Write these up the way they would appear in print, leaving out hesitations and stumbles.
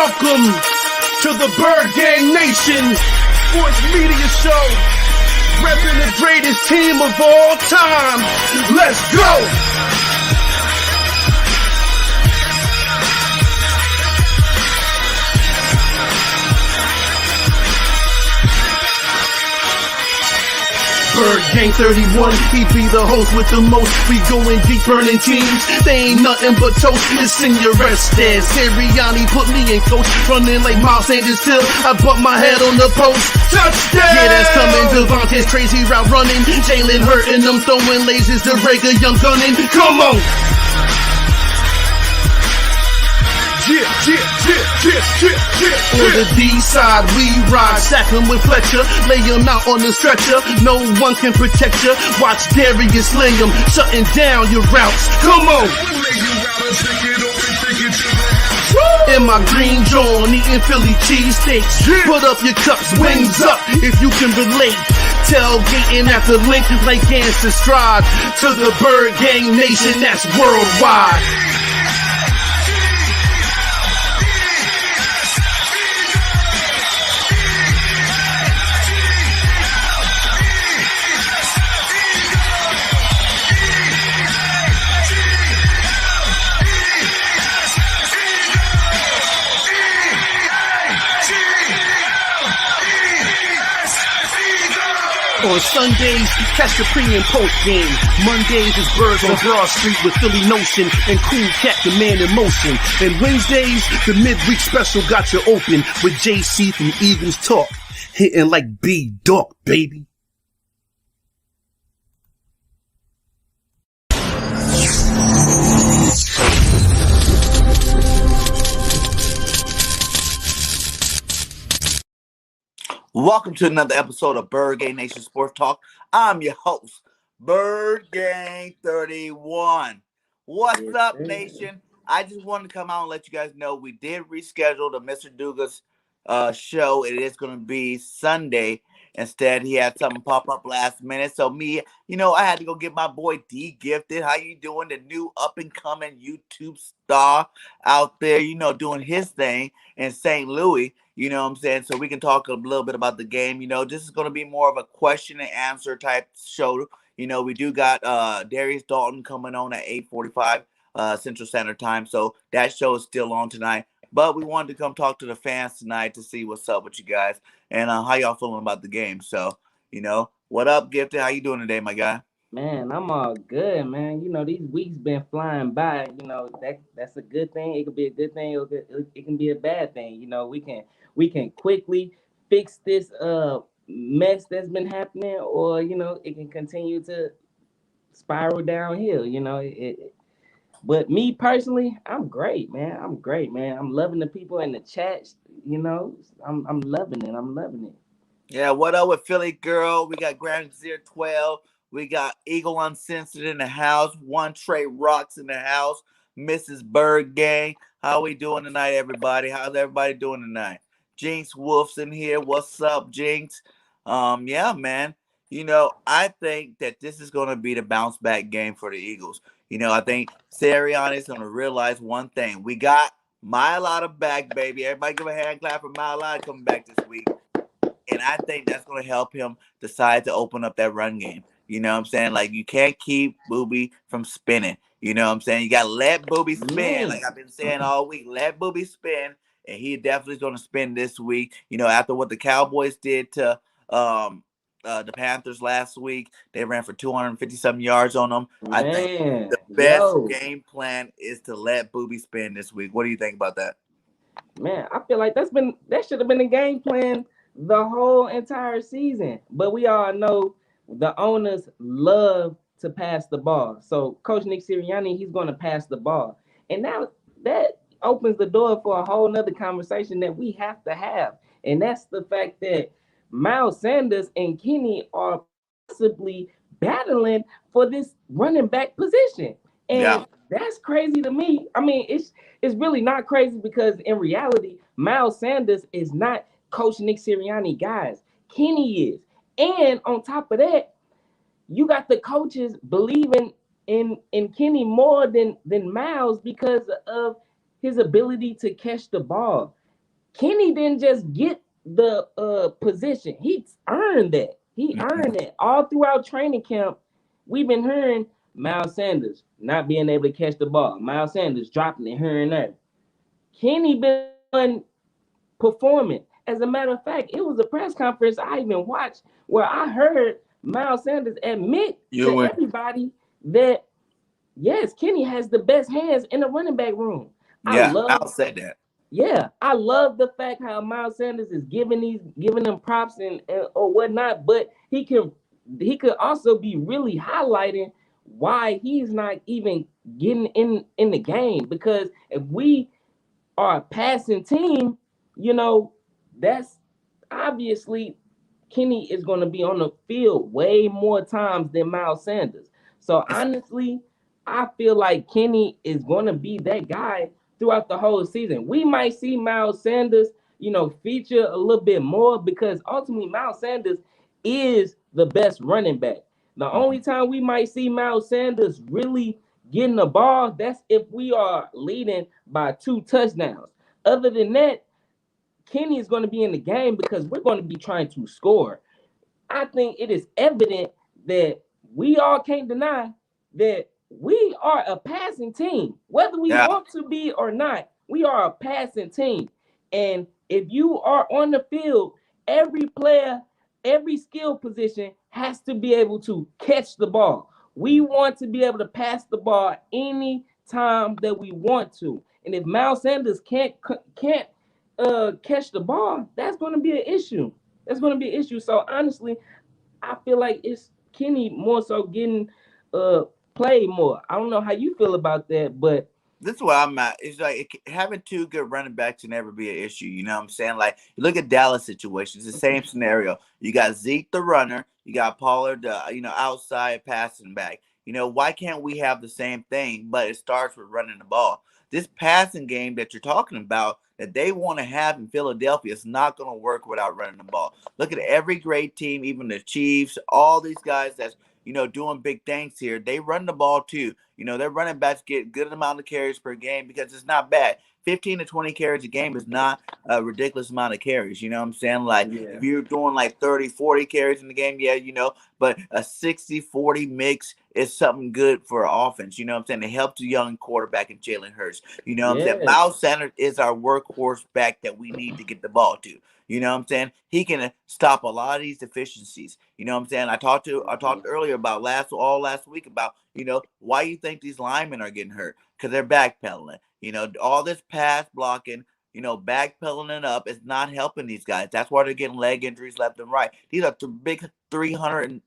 Welcome to the Bird Gang Nation Sports Media Show, repping the greatest team of all time. Let's go! Bird Gang 31, he be the host with the most. We going deep, burning teams. They ain't nothing but toast. It's in your rest there. Sirianni put me in coach, running like Miles Sanders till I bumped my head on the post. Touchdown! Yeah, that's coming. Devontae's crazy route running. Jalen hurting them, throwing lasers. The Rager young gunning. Come on! On the D side, we ride, sack him with Fletcher, lay him out on the stretcher. No one can protect you. Watch Darius lay him, shutting down your routes. Come on! In my green John, eating Philly cheesesteaks. Put up your cups, wings up, if you can relate. Tailgating at the link like Gangsta Stride. To the Bird Gang Nation, that's worldwide. On Sundays, catch the pre and post game. Mondays is Birds on Broad Street with Philly Notion and Cool Cat the Man in Motion. And Wednesdays, the midweek special got you open with JC from Eagles Talk, hitting like B-Dog, baby. Welcome to another episode of Bird Gang Nation Sports Talk. I'm your host, Bird Gang 31. What's up, Nation? I just wanted to come out and let you guys know we did reschedule the Mr. Dugas show. It is going to be Sunday. Instead, he had something pop up last minute. So me, I had to go get my boy D Gifted. How you doing? The new up-and-coming YouTube star out there, doing his thing in St. Louis. You know what I'm saying? So we can talk a little bit about the game. This is going to be more of a question and answer type show. We do got Darius Dalton coming on at 8:45 Central Standard Time. So that show is still on tonight. But we wanted to come talk to the fans tonight to see what's up with you guys and how y'all feeling about the game. So, what up, Gifted? How you doing today, my guy? Man, I'm all good, man. These weeks been flying by. That's a good thing. It could be a good thing. It can be a bad thing. We can quickly fix this mess that's been happening, or it can continue to spiral downhill. But me personally, I'm great, man. I'm loving the people in the chat. I'm loving it. Yeah, what up with Philly Girl? We got Grand Zero 12. We got Eagle Uncensored in the house. One Trey Rocks in the house. Mrs. Bird Gang. How we doing tonight, everybody? How's everybody doing tonight? Jinx Wolf's in here. What's up, Jinx? Yeah, man. I think that this is going to be the bounce back game for the Eagles. I think Sirianni is going to realize one thing. We got Mailata back, baby. Everybody give a hand clap for Mailata coming back this week. And I think that's going to help him decide to open up that run game. You know what I'm saying? Like, you can't keep Booby from spinning. You know what I'm saying? You got to let Booby spin. Like I've been saying all week, let Booby spin. And he definitely is going to spin this week. After what the Cowboys did to the Panthers last week, they ran for 250-something yards on them. Man, I think the best game plan is to let Booby spin this week. What do you think about that? Man, I feel like that should have been the game plan the whole entire season. But we all know the owners love to pass the ball. So Coach Nick Sirianni, he's going to pass the ball. And now that opens the door for a whole nother conversation that we have to have. And that's the fact that Miles Sanders and Kenny are possibly battling for this running back position. And that's crazy to me. I mean, it's really not crazy because in reality, Miles Sanders is not Coach Nick Sirianni, guys. Kenny is. And on top of that, you got the coaches believing in Kenny more than Miles because of his ability to catch the ball. Kenny didn't just get the position. He earned that. He earned it all throughout training camp. We've been hearing Miles Sanders not being able to catch the ball. Miles Sanders dropping it here and there. Kenny been performing. As a matter of fact, it was a press conference I even watched where I heard Miles Sanders admit to everybody that yes, Kenny has the best hands in the running back room. Yeah, I'll say that. Yeah, I love the fact how Miles Sanders is giving them props and or whatnot, but he could also be really highlighting why he's not even getting in the game, because if we are a passing team, you know, that's obviously Kenny is going to be on the field way more times than Miles Sanders. So honestly, I feel like Kenny is going to be that guy throughout the whole season. We might see Miles Sanders, feature a little bit more because ultimately Miles Sanders is the best running back. The only time we might see Miles Sanders really getting the ball, that's if we are leading by 2 touchdowns. Other than that, Kenny is going to be in the game because we're going to be trying to score. I think it is evident that we all can't deny that we are a passing team. Whether we want to be or not, we are a passing team. And if you are on the field, every player, every skill position has to be able to catch the ball. We want to be able to pass the ball any time that we want to. And if Miles Sanders can't catch the ball, that's going to be an issue. That's going to be an issue. So honestly, I feel like it's Kenny more so getting played more. I don't know how you feel about that, but this is where I'm at. It's like having 2 good running backs can never be an issue. You know what I'm saying? Like, you look at Dallas situation. It's the same scenario. You got Zeke the runner. You got Pollard, outside passing back. Why can't we have the same thing? But it starts with running the ball. This passing game that you're talking about that they want to have in Philadelphia is not going to work without running the ball. Look at every great team, even the Chiefs, all these guys that's doing big things here. They run the ball too. Their running backs get good amount of carries per game because it's not bad. 15 to 20 carries a game is not a ridiculous amount of carries. You know what I'm saying? Like, if you're doing like 30, 40 carries in the game, but a 60-40 mix is something good for offense. You know what I'm saying? It helps the young quarterback in Jalen Hurts. You know what I'm saying? Miles Sanders is our workhorse back that we need to get the ball to. You know what I'm saying? He can stop a lot of these deficiencies. You know what I'm saying? I talked earlier about last week about, why you think these linemen are getting hurt? Because they're backpedaling. All this pass blocking, backpedaling it up is not helping these guys. That's why they're getting leg injuries left and right. These are big 300+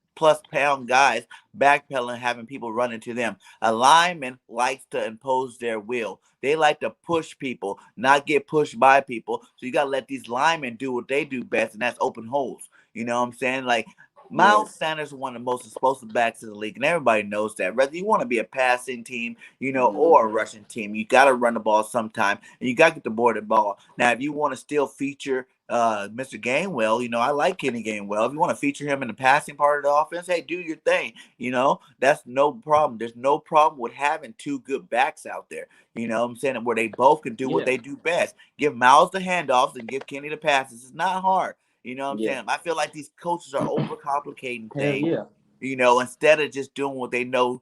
pound guys backpedaling, having people run into them. A lineman likes to impose their will. They like to push people, not get pushed by people. So you got to let these linemen do what they do best, and that's open holes. You know what I'm saying? Like, Miles Sanders is one of the most explosive backs in the league, and everybody knows that. Whether you want to be a passing team, or a rushing team, you got to run the ball sometime, and you got to get the board the ball. Now, if you want to still feature Mr. Gainwell, I like Kenny Gainwell. If you want to feature him in the passing part of the offense, hey, do your thing. That's no problem. There's no problem with having 2 good backs out there. You know what I'm saying? Where they both can do what they do best. Give Miles the handoffs and give Kenny the passes. It's not hard. You know what I'm saying? I feel like these coaches are overcomplicating things. Instead of just doing what they know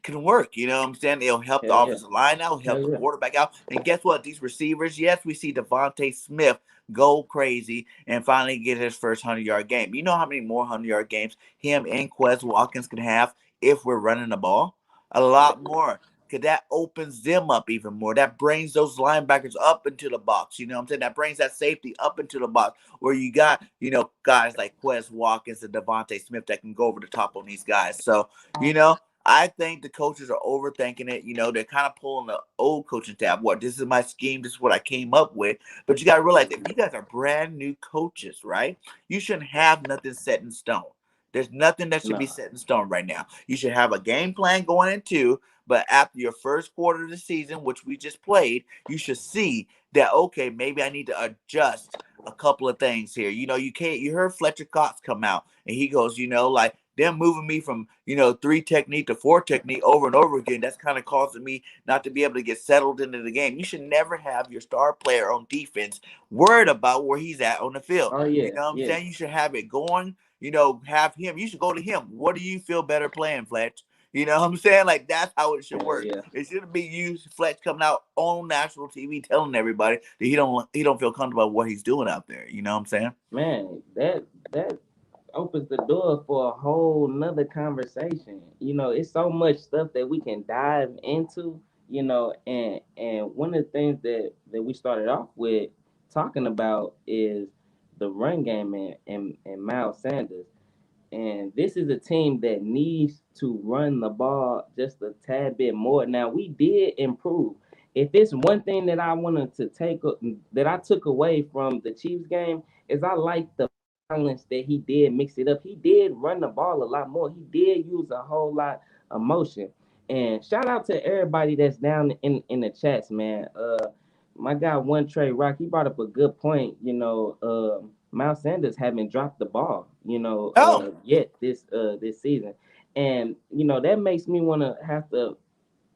can work. You know what I'm saying? It'll help the offensive line out, help the quarterback out. And guess what? These receivers, yes, we see Devontae Smith go crazy and finally get his first 100-yard game. You know how many more 100-yard games him and Quez Watkins can have if we're running the ball? A lot more. Because that opens them up even more. That brings those linebackers up into the box. You know what I'm saying? That brings that safety up into the box where you got, guys like Quez Watkins and Devontae Smith that can go over the top on these guys. So, I think the coaches are overthinking it. They're kind of pulling the old coaching tab. This is my scheme. This is what I came up with. But you got to realize, if you guys are brand new coaches, right, you shouldn't have nothing set in stone. There's nothing that should be set in stone right now. You should have a game plan going into, but after your first quarter of the season, which we just played, you should see that, okay, maybe I need to adjust a couple of things here. You heard Fletcher Cox come out and he goes, like, them moving me from, 3 technique to 4 technique over and over again, that's kind of causing me not to be able to get settled into the game. You should never have your star player on defense worried about where he's at on the field. Oh You yeah, know what I'm yeah, saying? You should have it going, have him. You should go to him. What do you feel better playing, Fletch? You know what I'm saying? Like, that's how it should yeah, work. yeah. It shouldn't be you, Fletch, coming out on national TV telling everybody that he don't feel comfortable with what he's doing out there. You know what I'm saying? Man, that opens the door for a whole nother conversation. It's so much stuff that we can dive into, and one of the things that we started off with talking about is the run game and Miles Sanders. And this is a team that needs to run the ball just a tad bit more. Now we did improve. If it's one thing that I wanted to that I took away from the Chiefs game is I like the balance that he did mix it up. He did run the ball a lot more. He did use a whole lot of motion. And shout out to everybody that's down in the chats, man. My guy One Trey Rock, he brought up a good point. Miles Sanders haven't dropped the ball, Oh, yet this season, and that makes me want to have to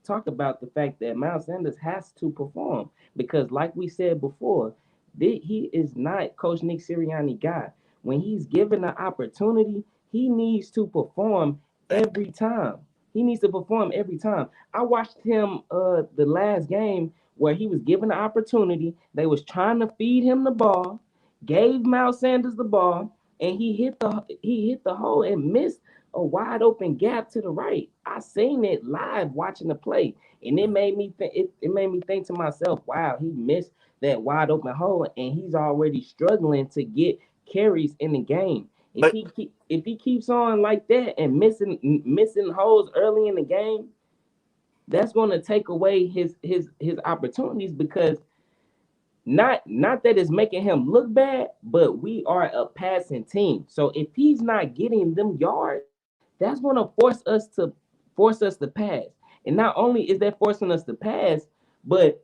talk about the fact that Miles Sanders has to perform because, like we said before, he is not Coach Nick Sirianni guy. When he's given the opportunity, he needs to perform every time. He needs to perform every time. I watched him the last game where he was given the opportunity. They was trying to feed him the ball, gave Miles Sanders the ball, and he hit the hole and missed a wide open gap to the right. I seen it live watching the play, and it made me think to myself, wow, he missed that wide open hole, and he's already struggling to get carries in the game. If but he keeps on like that and missing holes early in the game, that's going to take away his opportunities because not that it's making him look bad, but we are a passing team. So if he's not getting them yards, that's going to force us to pass. And not only is that forcing us to pass, but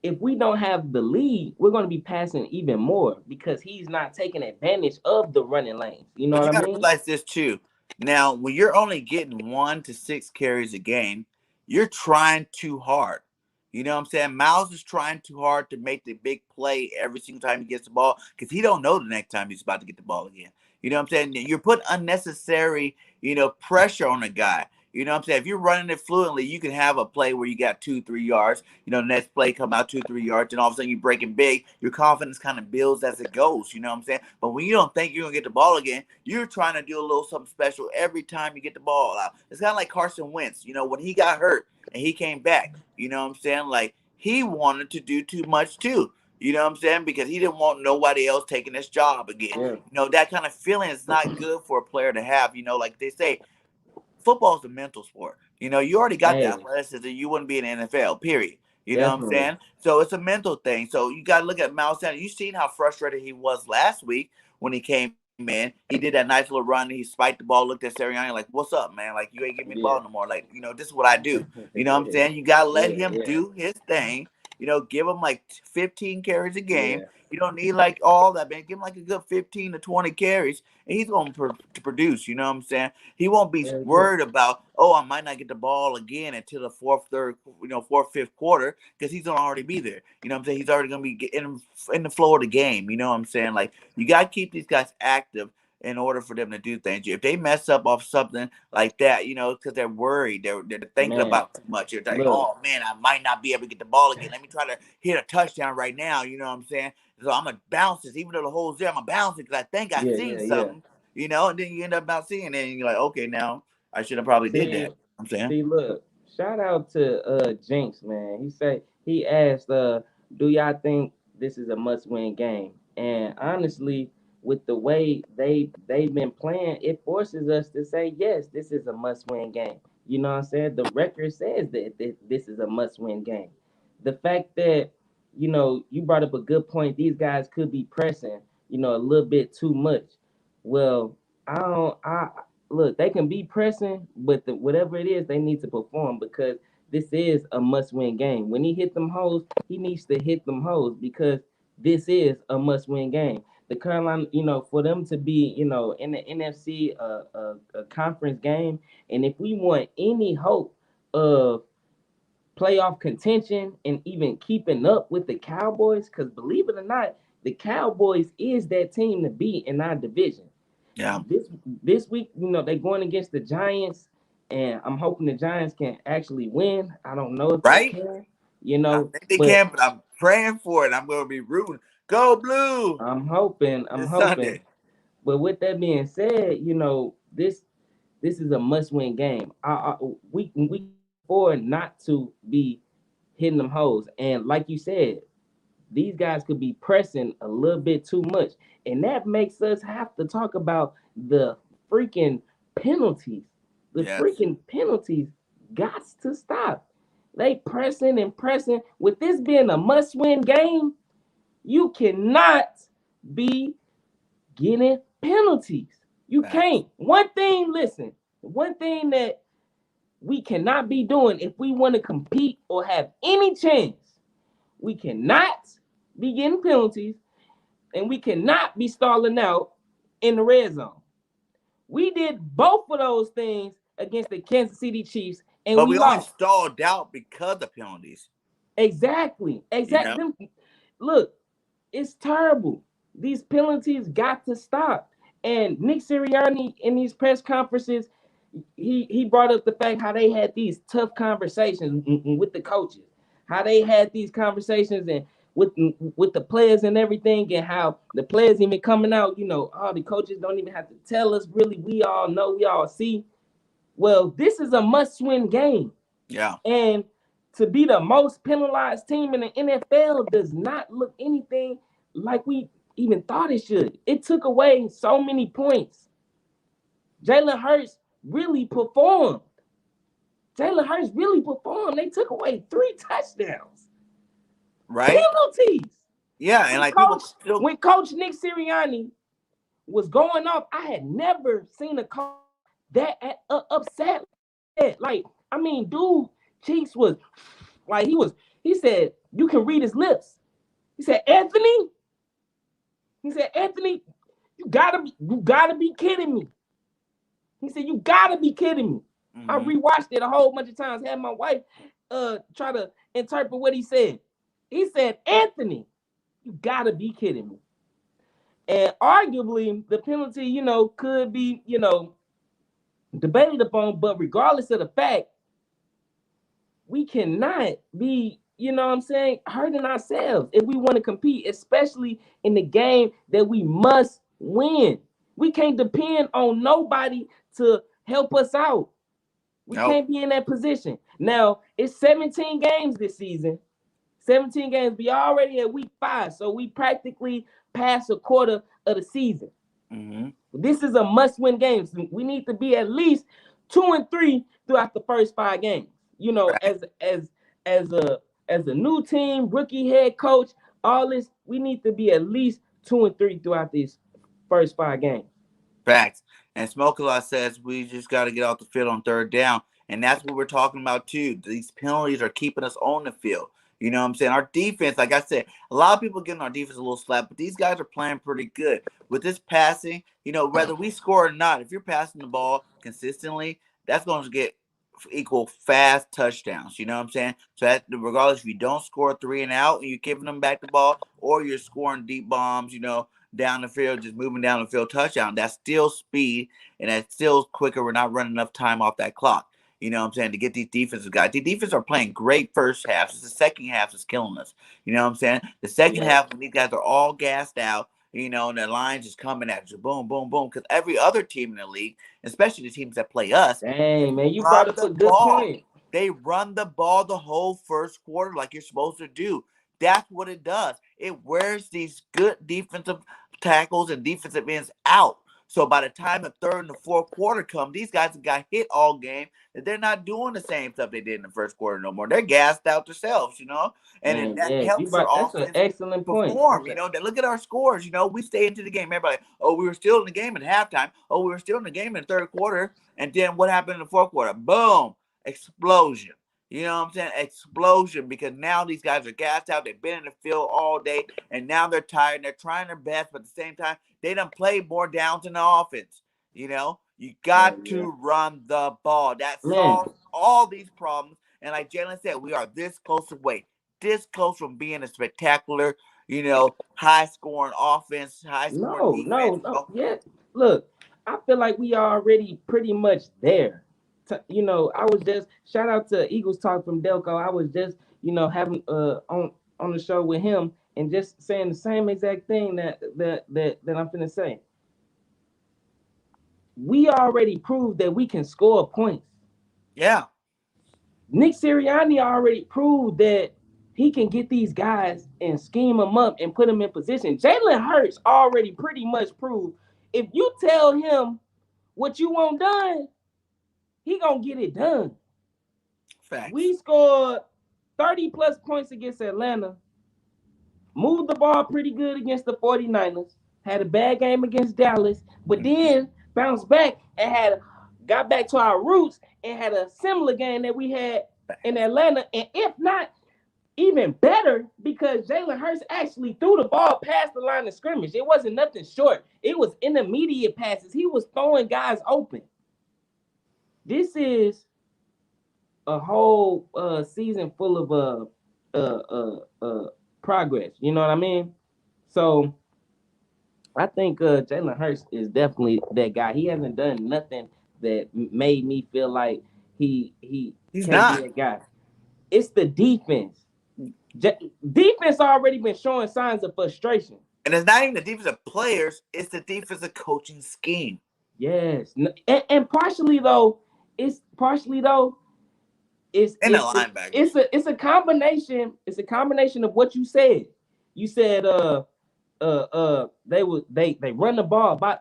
if we don't have the lead, we're going to be passing even more because he's not taking advantage of the running lanes. You know But what you I got to mean? realize this too. Now, when you're only getting 1 to 6 carries a game, you're trying too hard. You know what I'm saying? Miles is trying too hard to make the big play every single time he gets the ball because he don't know the next time he's about to get the ball again. You know what I'm saying? You're putting unnecessary, pressure on a guy. You know what I'm saying? If you're running it fluently, you can have a play where you got 2, 3 yards. Next play come out 2, 3 yards, and all of a sudden you're breaking big. Your confidence kind of builds as it goes. You know what I'm saying? But when you don't think you're gonna get the ball again, you're trying to do a little something special every time you get the ball out. It's kind of like Carson Wentz. When he got hurt and he came back, you know what I'm saying? Like he wanted to do too much too. You know what I'm saying? Because he didn't want nobody else taking his job again. Yeah. That kind of feeling is not good for a player to have. Like they say, football is a mental sport. You already got the Hey, athleticism. You wouldn't be in the NFL, period. You know what I'm definitely. saying? So it's a mental thing. So you got to look at Miles Sanders. You seen how frustrated he was last week when he came in. He did that nice little run. He spiked the ball, looked at Sirianni like, what's up, man? Like, you ain't giving me the Yeah. ball no more. Like, this is what I do. You know what I'm saying? You got to let Yeah, him yeah, do his thing. Give him like 15 carries a game. yeah. You don't need like all that, man. Give him like a good 15 to 20 carries, and he's going to produce. You know what I'm saying? He won't be Hell yeah. worried about, oh, I might not get the ball again until the fourth, fifth quarter because he's gonna already be there. You know what I'm saying? He's already gonna be in the flow of the game. You know what I'm saying? Like you gotta keep these guys active in order for them to do things. If they mess up off something like that, because they're worried, they're thinking Man, about too much. They're like, look. oh man, I might not be able to get the ball again. Let me try to hit a touchdown right now. You know what I'm saying? So I'm gonna bounce this, even though the hole's there. I'm gonna bounce it because I think I Yeah, seen yeah, yeah. something. And then you end up not seeing it, and you're like, okay, now I should have probably did See, that. I'm saying. look, shout out to Jinx, man. He asked, do y'all think this is a must-win game? And honestly, with the way they've been playing, it forces us to say yes, this is a must-win game. You know what I'm saying? The record says that this is a must-win game. The fact that you brought up a good point. These guys could be pressing, a little bit too much. Well, I don't. I look, they can be pressing, but whatever it is, they need to perform because this is a must-win game. When he hit them holes, he needs to hit them holes because this is a must-win game. the Carolina, for them to be, in the NFC a conference game, and if we want any hope of playoff contention and even keeping up with the Cowboys, because believe it or not, the Cowboys is that team to beat in our division. Yeah. This week, they're going against the Giants, and I'm hoping the Giants can actually win. I don't know if they Right? can, I think they but can, but I'm praying for it. I'm going to be rooting. Go Blue I'm hoping. this Sunday. But with that being said, this is a must-win game. We can afford not to be hitting them holes, and like you said, these guys could be pressing a little bit too much, and that makes us have to talk about the freaking penalties. The Yes. freaking penalties got to stop. They pressing and pressing. With this being a must-win game, you cannot be getting penalties. You Facts. can't. One thing that we cannot be doing if we want to compete or have any chance, we cannot be getting penalties, and we cannot be stalling out in the red zone. We did both of those things against the Kansas City Chiefs, and But we we only lost. stalled out because of penalties. Exactly. You know? Look, it's terrible. These penalties got to stop. And Nick Sirianni in these press conferences, he brought up the fact how they had these tough conversations with the coaches, how they had these conversations and with the players and everything, and how the players even coming out, all the coaches don't even have to tell us really. We all know, we all see. Well, this is a must-win game. Yeah. And to be the most penalized team in the NFL does not look anything like we even thought it should. It took away so many points. Jalen Hurts really performed. They took away 3 touchdowns. Right? Penalties. Yeah. And like people still... When Coach Nick Sirianni was going off, I had never seen a coach that upset. Like, I mean, dude, Cheeks was like, he said, you can read his lips. He said, Anthony, you gotta be kidding me. He said, you gotta be kidding me. Mm-hmm. I rewatched it a whole bunch of times, had my wife try to interpret what he said. He said, Anthony, you gotta be kidding me. And arguably the penalty, could be, debated upon, but regardless of the fact, we cannot be, hurting ourselves if we want to compete, especially in the game that we must win. We can't depend on nobody to help us out. We can't be in that position. Now, it's 17 games this season. 17 games. We already at week 5, so we practically passed a quarter of the season. Mm-hmm. This is a must-win game. So we need to be at least 2-3 throughout the first 5 games. As a new team, rookie head coach, all this, we need to be at least 2-3 throughout these first 5 games. Facts. And Smoke-A-Lot says we just got to get off the field on 3rd down. And that's what we're talking about, too. These penalties are keeping us on the field. You know what I'm saying? Our defense, like I said, a lot of people getting our defense a little slack, but these guys are playing pretty good. With this passing, whether we score or not, if you're passing the ball consistently, that's going to get equal fast touchdowns. You know what I'm saying? So that regardless if you don't score 3 and out and you're giving them back the ball, or you're scoring deep bombs, down the field, just moving down the field touchdown, that's still speed and that's still quicker. We're not running enough time off that clock. You know what I'm saying? To get these defensive guys. The defense are playing great first half. It's the second half that's killing us. You know what I'm saying? The second half, when these guys are all gassed out, and the line's just coming at you. Boom, boom, boom. Because every other team in the league, especially the teams that play us, dang, man, you brought up a good point. They run the ball the whole first quarter like you're supposed to do. That's what it does. It wears these good defensive tackles and defensive ends out. So by the time the 3rd and the 4th quarter come, these guys have got hit all game, that they're not doing the same stuff they did in the first quarter no more. They're gassed out themselves, and that helps their offense excellent perform. They look at our scores. We stay into the game. Everybody, we were still in the game at halftime. We were still in the game in the 3rd quarter. And then what happened in the 4th quarter? Boom, explosion. You know what I'm saying? Explosion, because now these guys are gassed out. They've been in the field all day, and now they're tired. And they're trying their best, but at the same time, they done play more downs in the offense. You know, you got Yeah. to run the ball. That Man, solves all these problems. And like Jalen said, we are this close away, this close from being a spectacular, high scoring offense, high scoring defense. no. Yeah, look, I feel like we are already pretty much there. I was just shout out to Eagles Talk from Delco. I was just, having on the show with him and just saying the same exact thing that I'm finna say. We already proved that we can score points. Yeah. Nick Sirianni already proved that he can get these guys and scheme them up and put them in position. Jalen Hurts already pretty much proved if you tell him what you want done, he gonna get it done. Facts. We scored 30 plus points against Atlanta, moved the ball pretty good against the 49ers, had a bad game against Dallas, but then bounced back and got back to our roots and had a similar game that we had in Atlanta. And if not, even better, because Jalen Hurts actually threw the ball past the line of scrimmage. It wasn't nothing short. It was intermediate passes. He was throwing guys open. This is a whole season full of progress. You know what I mean? So I think Jalen Hurts is definitely that guy. He hasn't done nothing that made me feel like he's can't not be that guy. It's the defense. Defense already been showing signs of frustration. And it's not even the defensive players, it's the defensive coaching scheme. Yes. And partially though, it's And the linebackers. it's a combination. It's a combination of what you said. You said they run the ball by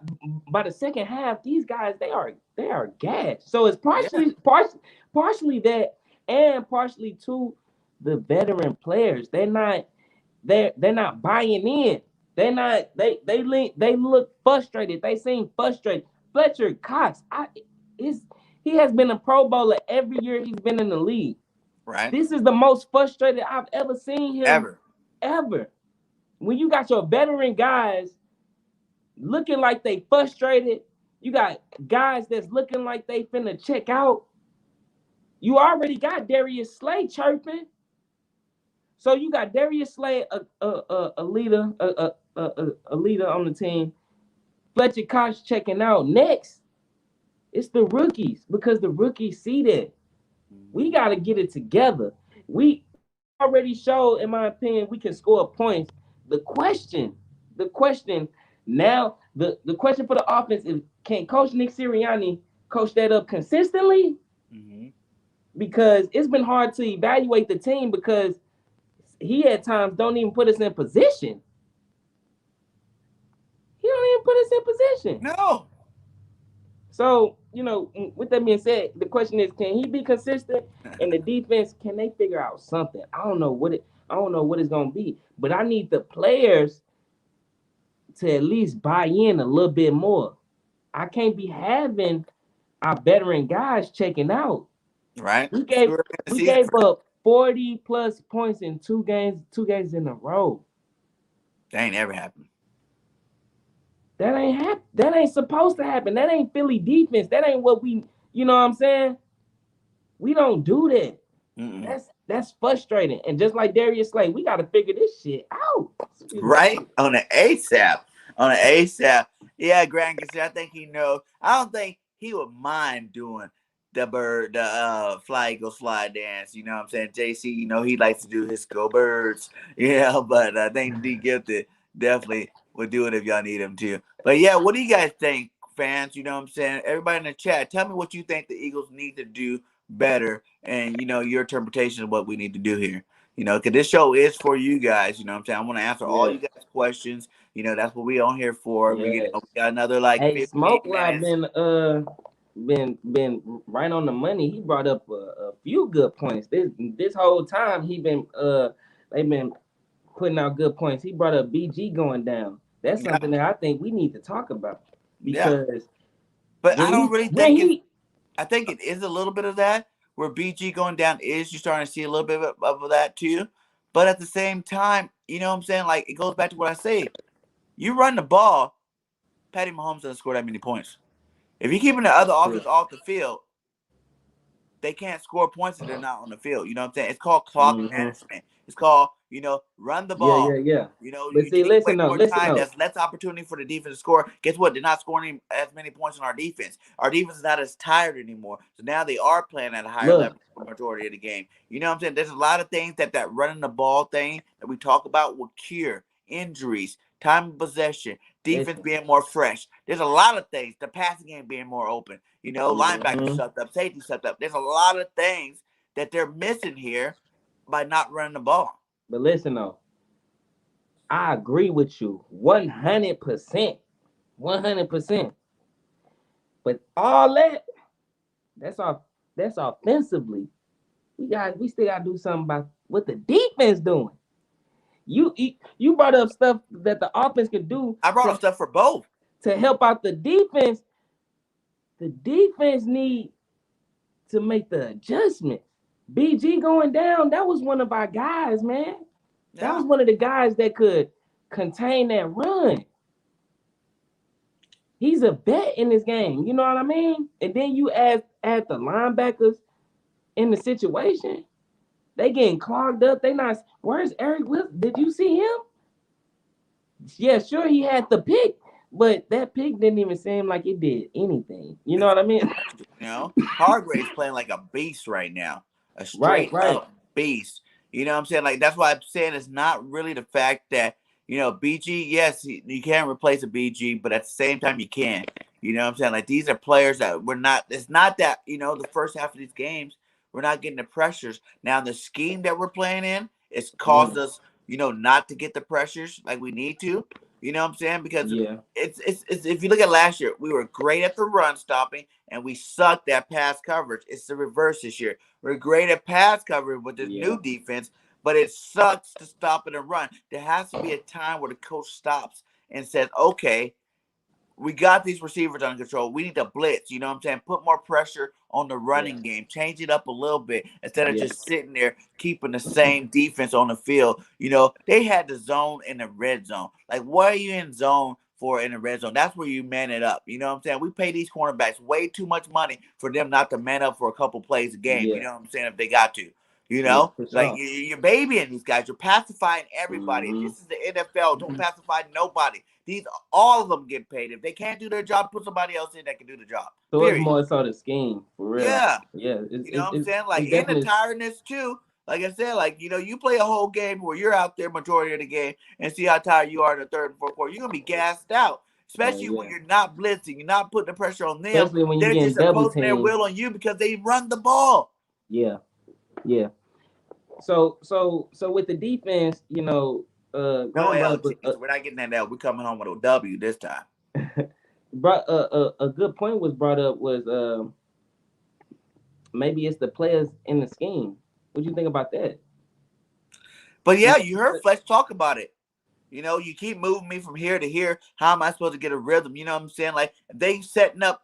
the second half. These guys they are gassed. So it's partially that, and partially to the veteran players. They're not buying in. They look frustrated. They seem frustrated. Fletcher Cox, he has been a Pro Bowler every year he's been in the league. Right. This is the most frustrated I've ever seen him. Ever. When you got your veteran guys looking like they frustrated, you got guys that's looking like they finna check out. You already got Darius Slay chirping. So you got Darius Slay, a leader on the team. Fletcher Cox checking out. Next, it's the rookies, because the rookies see that. We got to get it together. We already showed, in my opinion, we can score points. The question now, the question for the offense is, can Coach Nick Sirianni coach that up consistently? Mm-hmm. Because it's been hard to evaluate the team, because he at times don't even put us in position. He don't even put us in position. No. So, with that being said, the question is, can he be consistent? And the defense, can they figure out something? I don't know what it's gonna be, but I need the players to at least buy in a little bit more. I can't be having our veteran guys checking out. Right. We gave up 40 plus points in two games in a row. That ain't ever happened. That ain't supposed to happen. That ain't Philly defense. That ain't what we, you know what I'm saying? We don't do that. Mm-mm. That's frustrating. And just like Darius Slay, we got to figure this shit out. Right? On an ASAP. Yeah, Grant, I think he knows. I don't think he would mind doing the fly eagle slide dance. You know what I'm saying? JC, he likes to do his go birds. But I think D Gifted definitely would do it if y'all need him to. But yeah, what do you guys think, fans? You know what I'm saying? Everybody in the chat, tell me what you think the Eagles need to do better, and your interpretation of what we need to do here. Because this show is for you guys. You know what I'm saying? I want to answer all you guys' questions. That's what we on here for. Yes. We got another 15 Smoke minutes. been right on the money. He brought up a few good points. This whole time they've been putting out good points. He brought up BG going down. That's something that I think we need to talk about, because but I don't really think I think it is a little bit of that, where BG going down is you're starting to see a little bit of that too. But at the same time, you know what I'm saying? Like, it goes back to what I say. You run the ball, Patty Mahomes doesn't score that many points. If you're keeping the other offense off the field, they can't score points if they're not on the field. You know what I'm saying? It's called clock management. It's called, run the Yeah, ball. yeah, yeah. You See, take away listen though, more listen time. though. That's less opportunity for the defense to score. Guess what? They're not scoring as many points on our defense. Our defense is not as tired anymore. So now they are playing at a higher level for the majority of the game. You know what I'm saying? There's a lot of things that running the ball thing that we talk about will cure. Injuries, time of possession, defense being more fresh. There's a lot of things. The passing game being more open. Linebacker sucked up, safety sucked up. There's a lot of things that they're missing here by not running the ball. But listen though, I agree with you 100%. 100%. But all that's offensively. We still gotta do something about what the defense doing. You brought up stuff that the offense can do. I brought up stuff for both. To help out the defense. The defense need to make the adjustment. BG going down, that was one of our guys, man. Yeah. That was one of the guys that could contain that run. He's a vet in this game. You know what I mean? And then you add the linebackers in the situation. They getting clogged up. They not. Where's Eric Wilson? Did you see him? Yeah, sure, he had the pick, but that pick didn't even seem like it did anything. You know what I mean? Hargrave's playing like a beast right now. A straight up beast. You know what I'm saying? Like, that's why I'm saying it's not really the fact that, BG, yes, you can't replace a BG, but at the same time you can. You know what I'm saying? Like, these are players that it's not that, the first half of these games, we're not getting the pressures. Now, the scheme that we're playing in, it's caused us, not to get the pressures like we need to. You know what I'm saying? Because it's if you look at last year, we were great at the run stopping and we sucked at pass coverage. It's the reverse this year. We're great at pass coverage with this new defense, but it sucks to stop it and run. There has to be a time where the coach stops and says, okay, we got these receivers under control. We need to blitz. You know what I'm saying? Put more pressure on the running game. Change it up a little bit instead of just sitting there keeping the same defense on the field. They had the zone in the red zone. Like, what are you in zone for in the red zone? That's where you man it up. You know what I'm saying? We pay these cornerbacks way too much money for them not to man up for a couple plays a game. You know what I'm saying? If they got to. Like you're babying these guys. You're pacifying everybody. This is the NFL. Don't pacify nobody. All of them get paid. If they can't do their job, put somebody else in that can do the job. So it's more so the scheme, for real. Yeah. Yeah. You know what I'm saying? Like, in the tiredness too. Like I said, like, you play a whole game where you're out there majority of the game and see how tired you are in the third and fourth quarter. You're going to be gassed out. Especially when you're not blitzing. You're not putting the pressure on them. Especially when you're just imposing their will on you because they run the ball. Yeah. Yeah. So with the defense, no L, we're not getting that L. We're coming home with a W this time. A good point was brought up was maybe it's the players in the scheme. What do you think about that? But yeah, you heard Fletch talk about it. You keep moving me from here to here. How am I supposed to get a rhythm? You know what I'm saying? Like, they setting up,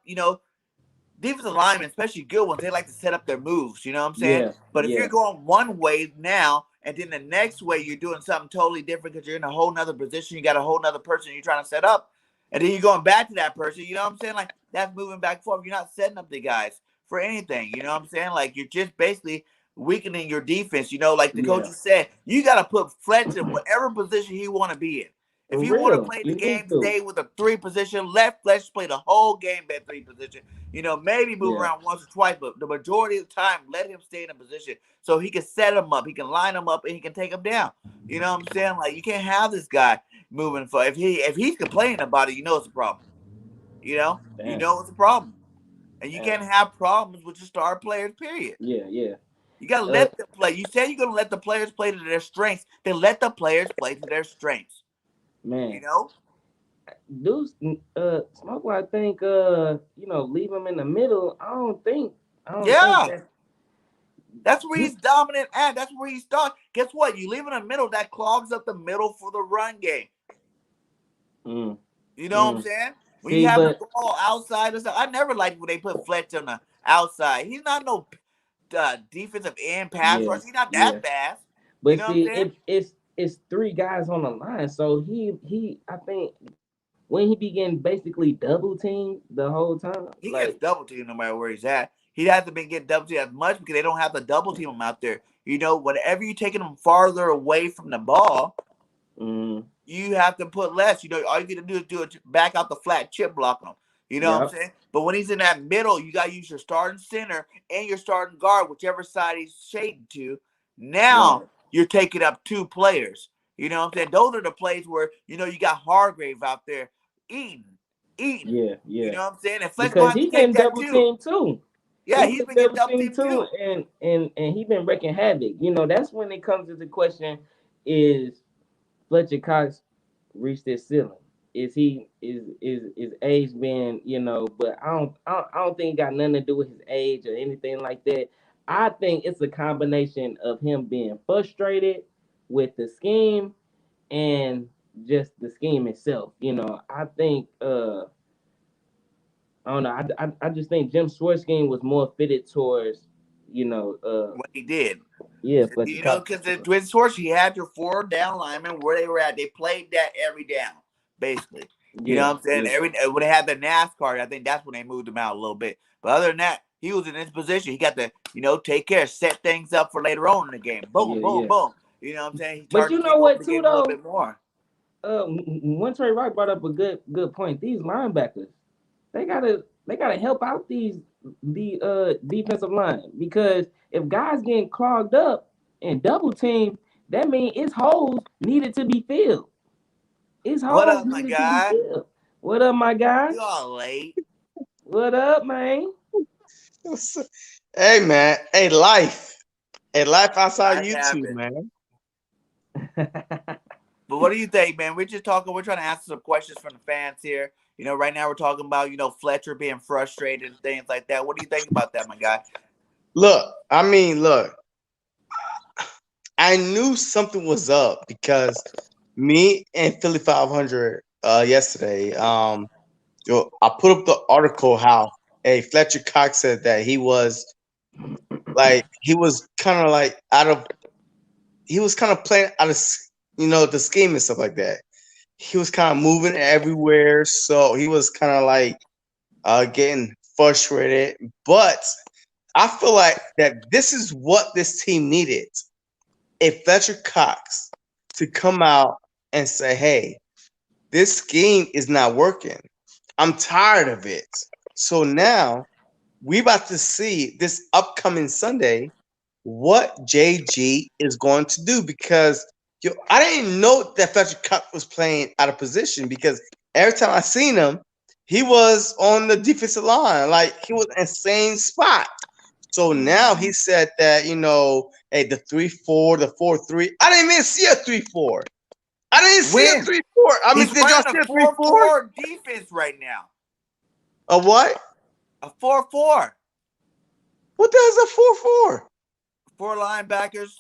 defensive linemen, especially good ones, they like to set up their moves. You know what I'm saying? Yeah, but if you're going one way now, and then the next way you're doing something totally different because you're in a whole nother position, you got a whole nother person you're trying to set up, and then you're going back to that person, you know what I'm saying? Like, that's moving back and forth. You're not setting up the guys for anything, you know what I'm saying? Like, you're just basically weakening your defense, like the coach said. You got to put Fletch in whatever position he want to be in. If you want to play the game today with a 3 position, let Fletch play the whole game at 3 position. Maybe move around once or twice, but the majority of the time, let him stay in a position so he can set him up, he can line him up, and he can take him down. You know what I'm saying? Like, you can't have this guy moving for if he's complaining about it, it's a problem. It's a problem, and you can't have problems with your star players. Period. Yeah. You gotta let them play. You said you're gonna let the players play to their strengths. Then let the players play to their strengths. Man, Deuce, Smoke. I think leave him in the middle. I don't think that's where he's dominant at. That's where he starts. Guess what? You leave him in the middle, that clogs up the middle for the run game. You know what I'm saying? When you have the ball outside, I never liked when they put Fletch on the outside. He's not no defensive end pass Yeah, rush. He's not yeah. that fast. You But know what I'm see, saying? it's three guys on the line, so he I think when he began basically double teamed the whole time, He gets like double teamed no matter where he's at. He hasn't been getting double teamed as much because they don't have to double team him out there. You know, whenever you're taking him farther away from the ball, mm, you have to put less. You know, all you got to do is back out the flat, chip block him. You know what I'm yep, saying? But when he's in that middle, you got to use your starting center and your starting guard, whichever side he's shading to. right, Now you're taking up two players. You know what I'm saying? Those are the plays where, you know, you got Hargrave out there eating, eating. yeah, You yeah. know what I'm saying? And Fletcher's Because going to he have to take getting that double too. teamed too. Yeah, He he's been been getting double double teamed teamed too, too. and he been wrecking havoc. You know, that's when it comes to the question: is Fletcher Cox reached his ceiling? Is he is age being, you know? But I don't think it got nothing to do with his age or anything like that. I think it's a combination of him being frustrated with the scheme and just the scheme itself. You know, I think I don't know. I just think Jim Schwartz's game was more fitted towards, you know, What he did. yeah, Fletcher You know, Cox. because the Twin Source, you had your four down linemen where they were at. They played that every down, basically. You know Yeah, what I'm saying? yeah, When they had the NASCAR, I think that's when they moved him out a little bit. But other than that, he was in his position. He got to, you know, take care, set things up for later on in the game. Boom, yeah, boom, yeah. boom. You know what I'm saying? He But started you to know take over what the too game a little though? bit more. One Trey Rock brought up a good point. These linebackers, they gotta help out the defensive line, because if guys getting clogged up and double teamed, that means it's holes needed to be filled. It's What holes up, my needed to be guy? filled. What up, my guy? You all late. What up, man? Hey man, hey life outside Life YouTube, happened. man. But what do you think, man? We're just talking. We're trying to answer some questions from the fans here. You know, right now we're talking about, you know, Fletcher being frustrated and things like that. What do you think about that, my guy? Look, I knew something was up because me and Philly 500 yesterday, I put up the article how Fletcher Cox said that he was kind of like he was kind of playing out of the scheme and stuff like that. He was kind of moving everywhere, so he was kind of like getting frustrated. But I feel like that this is what this team needed: a Fletcher Cox to come out and say, "Hey, this scheme is not working. I'm tired of it." So now we about to see this upcoming Sunday what JG is going to do, because I didn't know that Fletcher Cox was playing out of position, because every time I seen him, he was on the defensive line, like he was in the same spot. So now he said that, hey, the 3-4, the 4-3. I didn't even see a 3-4. I didn't see a Win. 3-4. I mean, He's did y'all running see a a 3-4? 4-4 defense right now. A what? A 4-4. What the hell is a 4-4? 4 linebackers,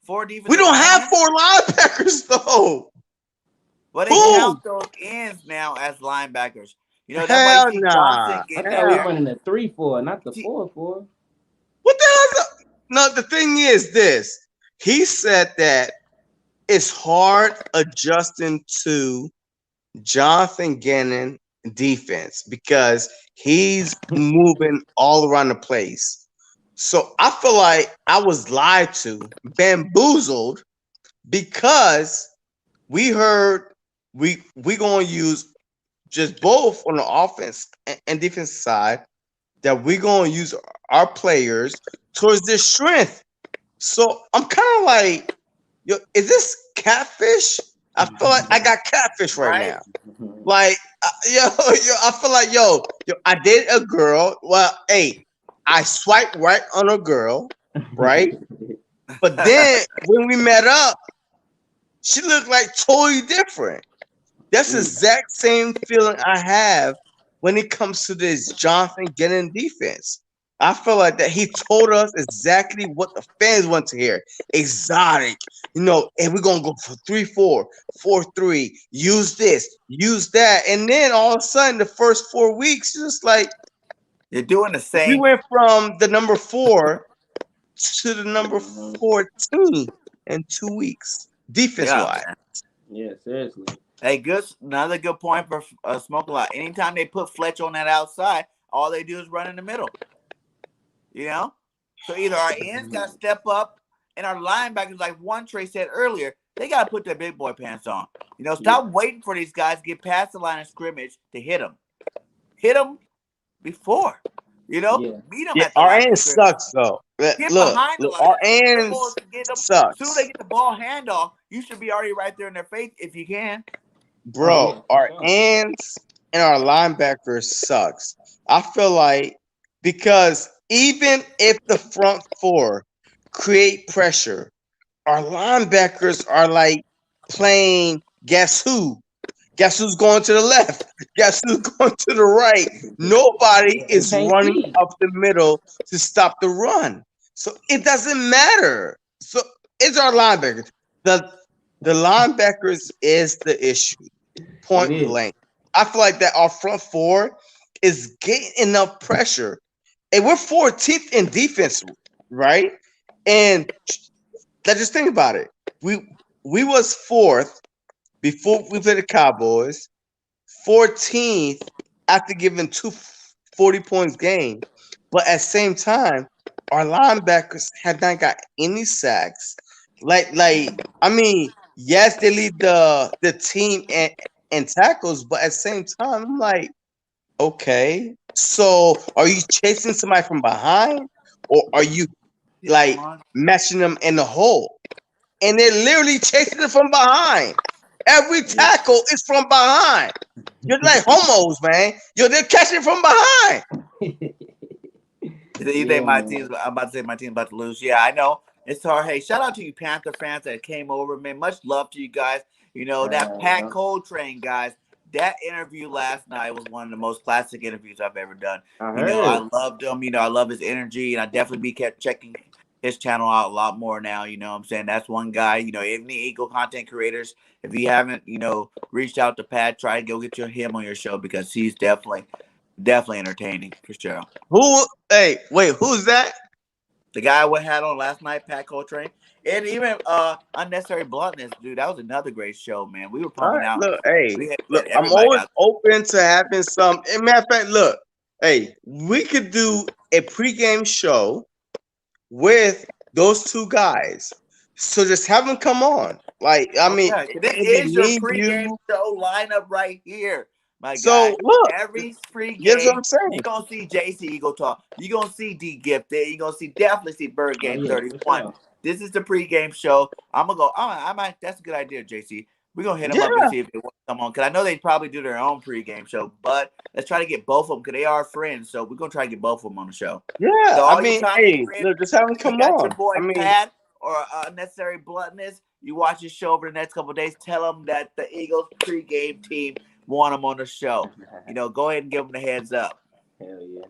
4 We defensive don't have linemen. 4 linebackers though. But they Who? count those ends now as linebackers. You know, that's why you Hell see Johnson nah. I getting thought in we were there. running a 3-4, not the See, 4-4. What the hell is that? No, the thing is this. He said that it's hard adjusting to Jonathan Gannon defense because he's moving all around the place. So I feel like I was lied to, bamboozled, because we heard we gonna use just both on the offense and defense side, that we're gonna use our players towards their strength. So I'm kind of like, yo, is this catfish? I feel like I got catfish right right? now. Like, I feel like, I dated a girl. Well, hey, I swiped right on a girl, right? But then when we met up, she looked like totally different. That's the exact same feeling I have when it comes to this Jonathan Gannon defense. I feel like that he told us exactly what the fans want to hear. Exotic, and we're gonna go for 3-4, 4-3, use this, use that. And then all of a sudden, the first 4 weeks, just like You're doing the we same. went from the number 4 to the number 14 in 2 weeks, defense Yeah, wise. man. Yeah, seriously. Hey, good. Another good point for Smoke a Lot. Anytime they put Fletch on that outside, all they do is run in the middle. You know, so either our ends got to step up, and our linebackers, like one Trey said earlier, they got to put their big boy pants on. You know, stop waiting for these guys to get past the line of scrimmage to hit them. Hit them before. You know, meet them at the Our line of end scrimmage. sucks though. Get Look, behind the line our of scrimmage. ends sucks. As soon as they get the ball handoff, you should be already right there in their face if you can. Bro, our ends and our linebackers sucks. I feel like because even if the front four create pressure, our linebackers are like playing guess who? Guess who's going to the left? Guess who's going to the right? Nobody is running up the middle to stop the run. So it doesn't matter. So it's our linebackers. The linebackers is the issue. Point blank. I feel like that our front four is getting enough pressure. And we're 14th in defense, right? And let's just think about it. We was 4th before we played the Cowboys, 14th after giving 2 40 points game. But at the same time, our linebackers have not got any sacks. I mean, yes, they lead the team and tackles, but at the same time, I'm like, okay, so are you chasing somebody from behind, or are you like matching them in the hole? And they're literally chasing it from behind. Every tackle is from behind. You're like homos, man. They're catching it from behind. You think my team's? I'm about to say my team's about to lose. Yeah, I know. It's hard. Hey, shout out to you Panther fans that came over, man. Much love to you guys. You know, that Pat Coltrane, guys, that interview last night was one of the most classic interviews I've ever done. I loved him. You know, I love his energy, and I definitely be kept checking his channel out a lot more now. You know what I'm saying? That's one guy, you know, any Eagle content creators, if you haven't, you know, reached out to Pat, try to go get him on your show because he's definitely entertaining for sure. Who's that? The guy we had on last night, Pat Coltrane. And even Unnecessary Bluntness, dude, that was another great show, man. We were pumping out. Look, I'm always open to having some. As a matter of fact, look, hey, we could do a pregame show with those two guys. So just have them come on. Like, I mean, this is your pregame show lineup right here. My so guy, look, every free game, what I'm saying. You're gonna see JC Eagle talk. You're gonna see D Gifted. You're gonna definitely see Bird Game 31. Sure. This is the pregame show. I'm gonna go. I might. That's a good idea, JC. We're gonna hit them up and see if they want to come on. Cause I know they probably do their own pregame show, but let's try to get both of them because they are friends. So we're gonna try to get both of them on the show. Yeah, so I mean, hey, look, just have them come on. Your boy Pat or Unnecessary Bluntness. You watch his show over the next couple of days. Tell them that the Eagles pregame team want them on the show. You know, go ahead and give them the heads up. Hell yeah.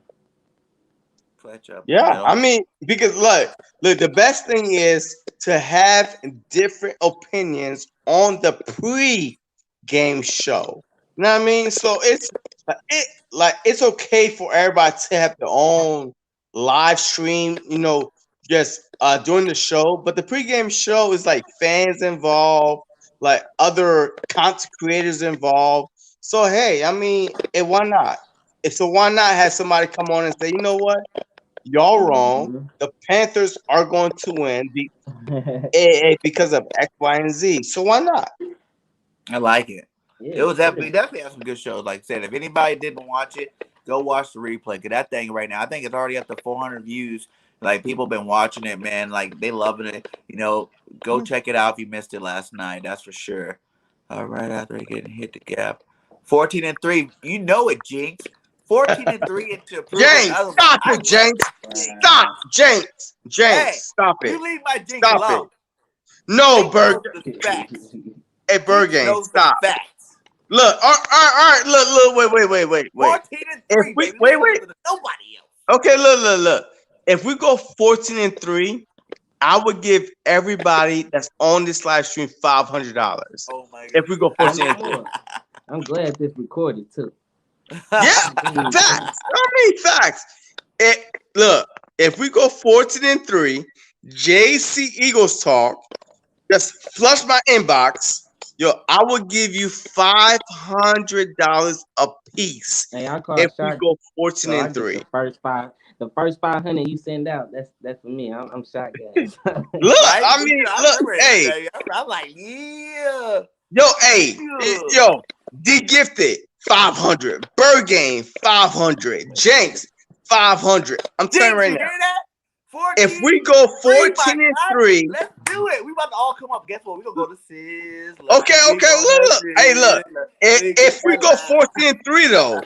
Clutch up. Yeah, I mean, because look, the best thing is to have different opinions on the pre-game show. You know what I mean? So it's okay for everybody to have their own live stream, you know, just during the show. But the pre-game show is like fans involved, like other content creators involved. So hey, I mean, why not? Why not have somebody come on and say, you know what? Y'all wrong. The Panthers are going to win because of X, Y, and Z. So why not? I like it. Yeah, it was definitely had some good shows. Like I said, if anybody didn't watch it, go watch the replay. Cause that thing right now, I think it's already up to 400 views. Like people been watching it, man. Like they loving it. You know, go check it out if you missed it last night. That's for sure. All right, after getting hit the gap, 14-3. You know it, Jinx. 14-3 into James, stop it, James. Stop, James. Hey, stop it. You leave my Jinx alone. No, Bird. Hey, BIRDGANG, stop. Look, all right. Look. Wait. 14-3. Wait. Nobody else. Okay, look. If we go 14-3, I would give everybody that's on this live stream $500. Oh my God. If we go 14-3. I'm glad this recorded too. Yeah, facts. I mean, facts. Look, if we go 14-3, JC Eagles talk, just flush my inbox. Yo, I will give you $500 a piece Hey, I call if we shot. go So I get 14-3. the first 500 you send out. That's for me. I'm shot guys. Look, Right? I mean, I look, remember hey, it. I'm like, yeah. hey, yo, D Gifted 500, BIRDGANG 500, Jenks 500. I'm telling you Did right you now. hear that? 14 If we go my 14-3, let's do it. We about to all come up. Guess what? We gonna go to Sizzler. okay, We going look. Hey, look. to If we go Sizzler. 14-3 though,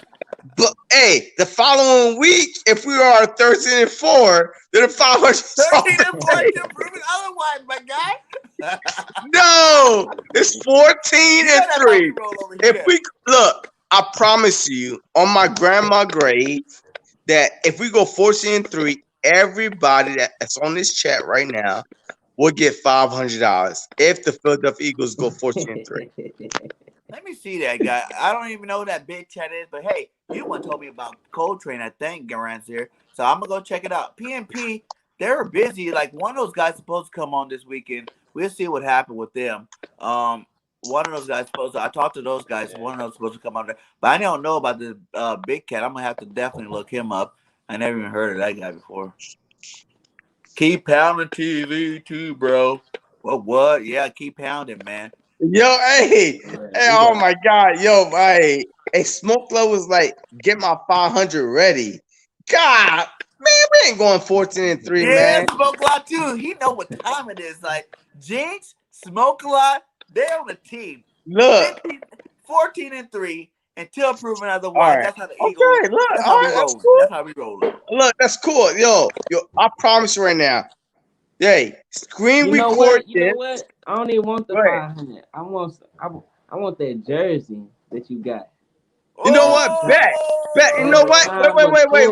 but hey, the following week, if we are 13-4, then the 500. 13 and 4 to prove it otherwise, my guy. No, it's 14-3. If we look, I promise you on my grandma grave that if we go 14-3, everybody that's on this chat right now will get $500 if the Philadelphia Eagles go 14-3. Let me see that guy. I don't even know who that big chat is, but hey, you one told me about Coltrane, I think, Garant's here. So I'm gonna go check it out. PNP, they're busy. Like one of those guys supposed to come on this weekend. We'll see what happened with them. One of those guys I talked to those guys. One of those supposed to come on there, but I don't know about the big cat. I'm gonna have to definitely look him up. I never even heard of that guy before. Keep pounding TV too, bro. What? Yeah, keep pounding, man. Yo, hey, oh my God, yo, hey, Smoke Low was like, get my 500 ready. God, man, we ain't going 14-3, man. Smoke a lot too. He know what time it is. Like Jinx, Smoke a lot, they're on the team. Look, 14-3 until proven otherwise. Right. That's how the Eagles. Okay, look, That's how we roll. cool. That's how we roll. Look, that's cool. Yo, I promise you right now. Hey, screen record You know what? I don't even want the 500. I want that jersey that you got. You know what? Bet. You know what? Wait.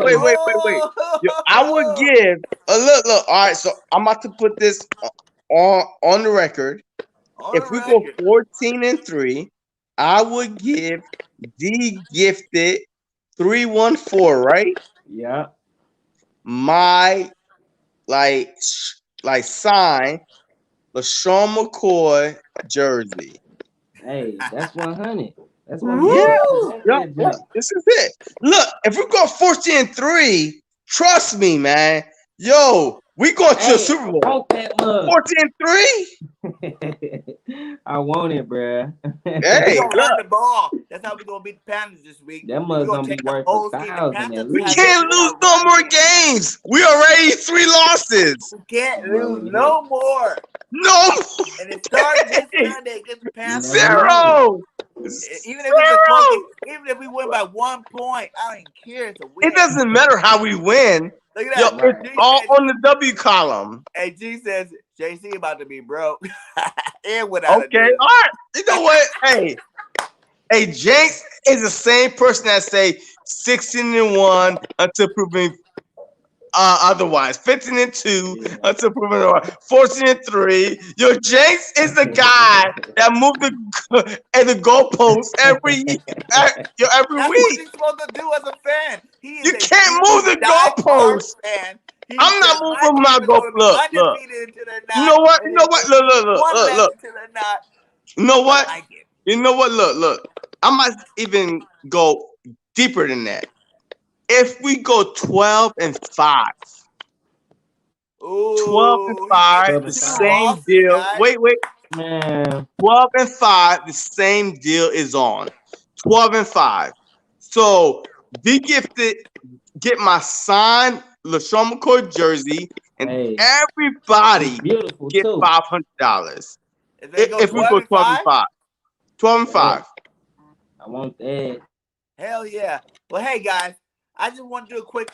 Yo, I would give look. All right, so I'm about to put this on the record. If we go 14-3, I would give D Gifted 314, right? Yeah. My sign LaShawn McCoy jersey. Hey, that's 100. That's Yeah, this is it. Look, if we go 14-3, trust me, man. Yo, we going to the Super Bowl. I want that mug. 14-3? I want it, bruh. Hey, we gonna run the ball. That's how we gonna beat the Panthers this week. That mug's gonna be worth $1,000. We can't lose no more games. We already 3 losses. We can't lose no more. No. And it starts this Sunday against the Panthers. 0. Even if it's a close game, even if we win by 1 point, I don't care. It's a win. It doesn't matter how we win. Look at that. Yo, it's all on the W column. Hey, G says JC about to be broke. And without okay, all right. You know what? Hey, Jenks is the same person that say 16-1 until proven otherwise. 15-2 until proven otherwise. 14-3. Yo, Jenks is the guy that moved the goalposts every week. That's what you're supposed to do as a fan. You can't move the goalposts. I'm not moving my goalposts. Look. You know what? Look. You know what? You know what? Look. I might even go deeper than that. If we go 12-5, 12-5, the same deal. Wait. Man. 12-5, the same deal is on. 12-5. So D Gifted get my signed LaShawn McCoy jersey, and everybody get $500. If we go 12-5. 12-5. I want that. Hell yeah. Well, hey guys, I just want to do a quick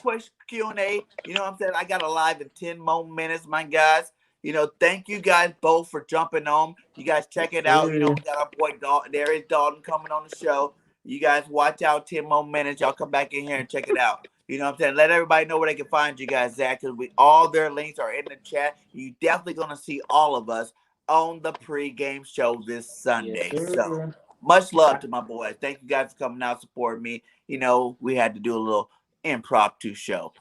Q&A. You know what I'm saying? I got a live in 10 more minutes, my guys. You know, thank you guys both for jumping on. You guys check it out. You know, we got our boy Dalton. There is Dalton coming on the show. You guys watch out 10 more minutes. Y'all come back in here and check it out. You know what I'm saying? Let everybody know where they can find you guys at, because all their links are in the chat. You definitely going to see all of us on the pregame show this Sunday. So much love to my boys. Thank you guys for coming out, supporting me. You know, we had to do a little impromptu show.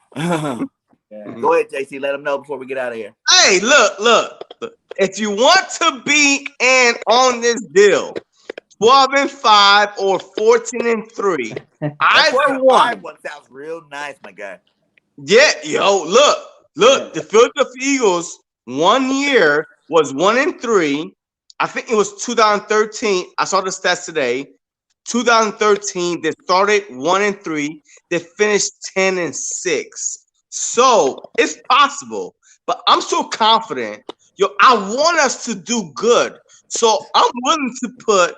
Go ahead, JC. Let them know before we get out of here. Hey, look. If you want to be in on this deal, 12-5 or 14-3, either one. One sounds real nice, my guy. Yeah, yo, look. The Philadelphia Eagles 1 year was 1-3. I think it was 2013. I saw the stats today. 2013, they started 1-3. They finished 10-6. So it's possible, but I'm so confident. Yo, I want us to do good. So I'm willing to put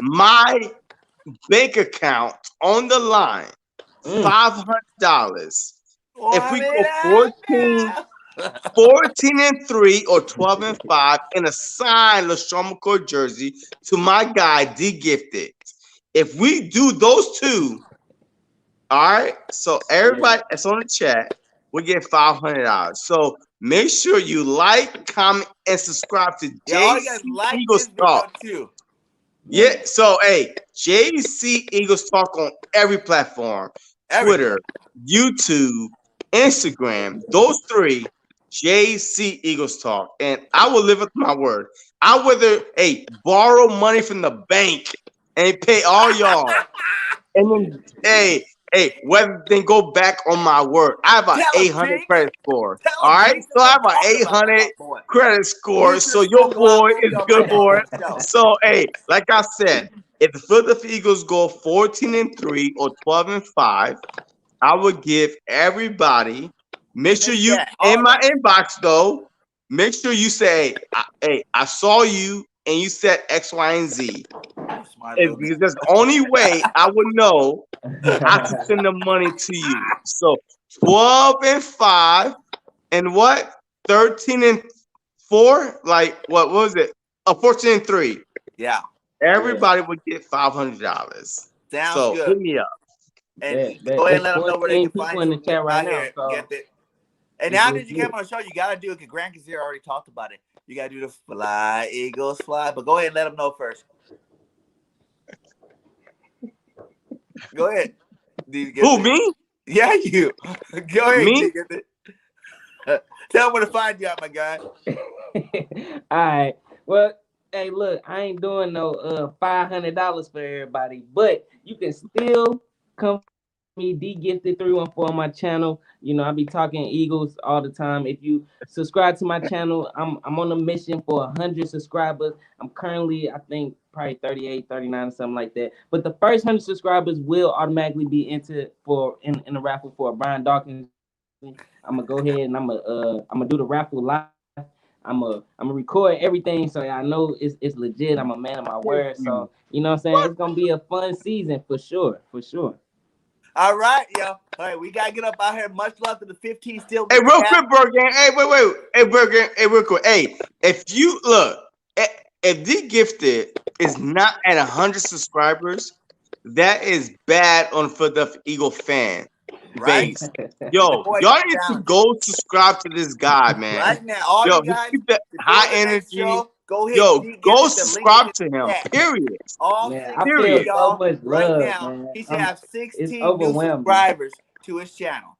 my bank account on the line, $500. If we go 14-3 or 12-5 and assign LeSean McCoy jersey to my guy D Gifted. If we do those two, all right. So everybody that's on the chat, we get $500. So make sure you like, comment, and subscribe to JC Eagles Talk too. Yeah. So hey, JC Eagles Talk on every platform: Twitter, YouTube, Instagram. Those three. JC Eagles Talk, and I will live up to my word. I whether borrow money from the bank and pay all y'all, and then whether then go back on my word. I have an 800 credit score. All right, so I have an 800 credit score. So your boy is good for it. So like I said, if the Philadelphia Eagles go 14-3 or 12-5, I would give everybody. Make sure you in my inbox though. Make sure you say, "Hey, I saw you," and you said X, Y, and Z. Because that's the only way I would know how to send the money to you. So 12-5 and what? 13-4? Like what was it? 14-3. Yeah. Everybody would get $500. Sounds so good. Hit me up. And go ahead and let them know where they can find you in the chat right now. So. Get it. And now that you came on the show, you gotta do it because Grant Kazir already talked about it. You gotta do the fly, Eagles fly. But go ahead and let them know first. Go ahead. Who, me? Yeah, you. Go ahead. Me? Tell them where to find you out, my guy. All right. Well, hey, look, I ain't doing no $500 for everybody, but you can still come me D Gifted 314 on my channel. You know, I be talking Eagles all the time. If you subscribe to my channel, I'm on a mission for 100 subscribers. I'm currently, I think, probably 38, 39 or something like that. But the first 100 subscribers will automatically be entered in a raffle for a Brian Dawkins. I'm gonna go ahead and I'm gonna do the raffle live. I'm gonna record everything so I know it's legit. I'm a man of my word. So you know what I'm saying? It's gonna be a fun season for sure. All right, yo. All right, we gotta get up out here. Much love to the 15 still. Hey, real quick, BIRDGANG. Hey, wait. Hey, BIRDGANG. Hey, real quick. Hey, if you look, if D Gifted is not at 100 subscribers, that is bad on Philadelphia Eagle fan base. Yo, y'all need to go subscribe to this guy, man. Right now, all you guys, keep that high energy. Show, go ahead. Go subscribe to him. Period. Period. So much love, right now, man. he should have 16 new subscribers to his channel.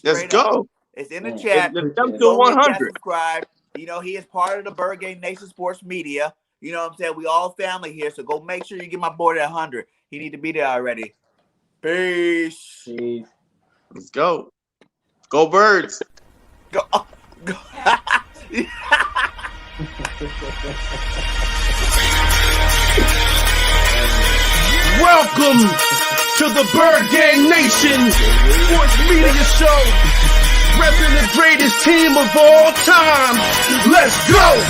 Let's go. It's in the chat. Let's jump to 100. Subscribe. You know, he is part of the BIRDGANG Nation Sports Media. You know what I'm saying? We all family here, so go make sure you get my boy at 100. He need to be there already. Peace. Let's go. Go Birds. Go. Welcome to the BIRDGANG Nation Sports Media Show. Repping the greatest team of all time. Let's go.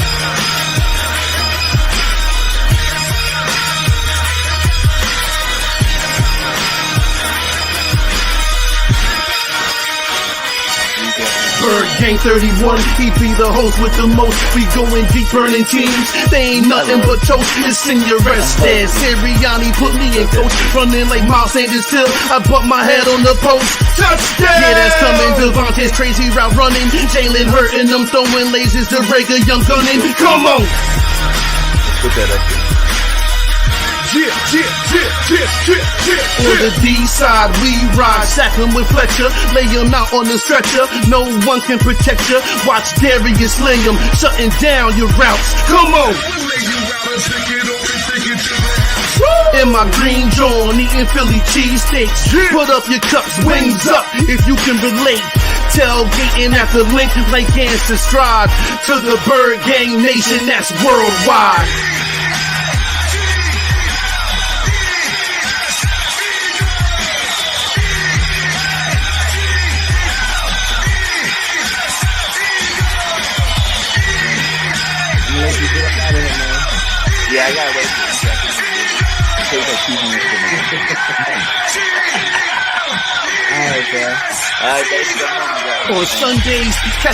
BIRDGANG 31, he be the host with the most. We going deep, burning teams. They ain't nothing but toast. It's in your rest there. Sirianni put me in coach, running like Miles Sanders till I butt my head on the post. Touchdown! Yeah, that's coming. Devontae's crazy route running. Jalen hurting them, throwing lasers to Rager Young gunning. Come on! Put that up there. Yeah. On the D side, we ride, sack 'em with Fletcher, lay 'em out on the stretcher. No one can protect you. Watch Darius lay 'em, shutting down your routes. Come on. In my green John, eating Philly cheesesteaks. Put up your cups, wings up, if you can relate. Tailgating at the link like Gangsta Stride. To the Bird Gang Nation, that's worldwide. Yeah, I gotta wait for a second. Take like 2 minutes for me. All right, bro. All right, thanks for coming on, guys. On Sundays, catch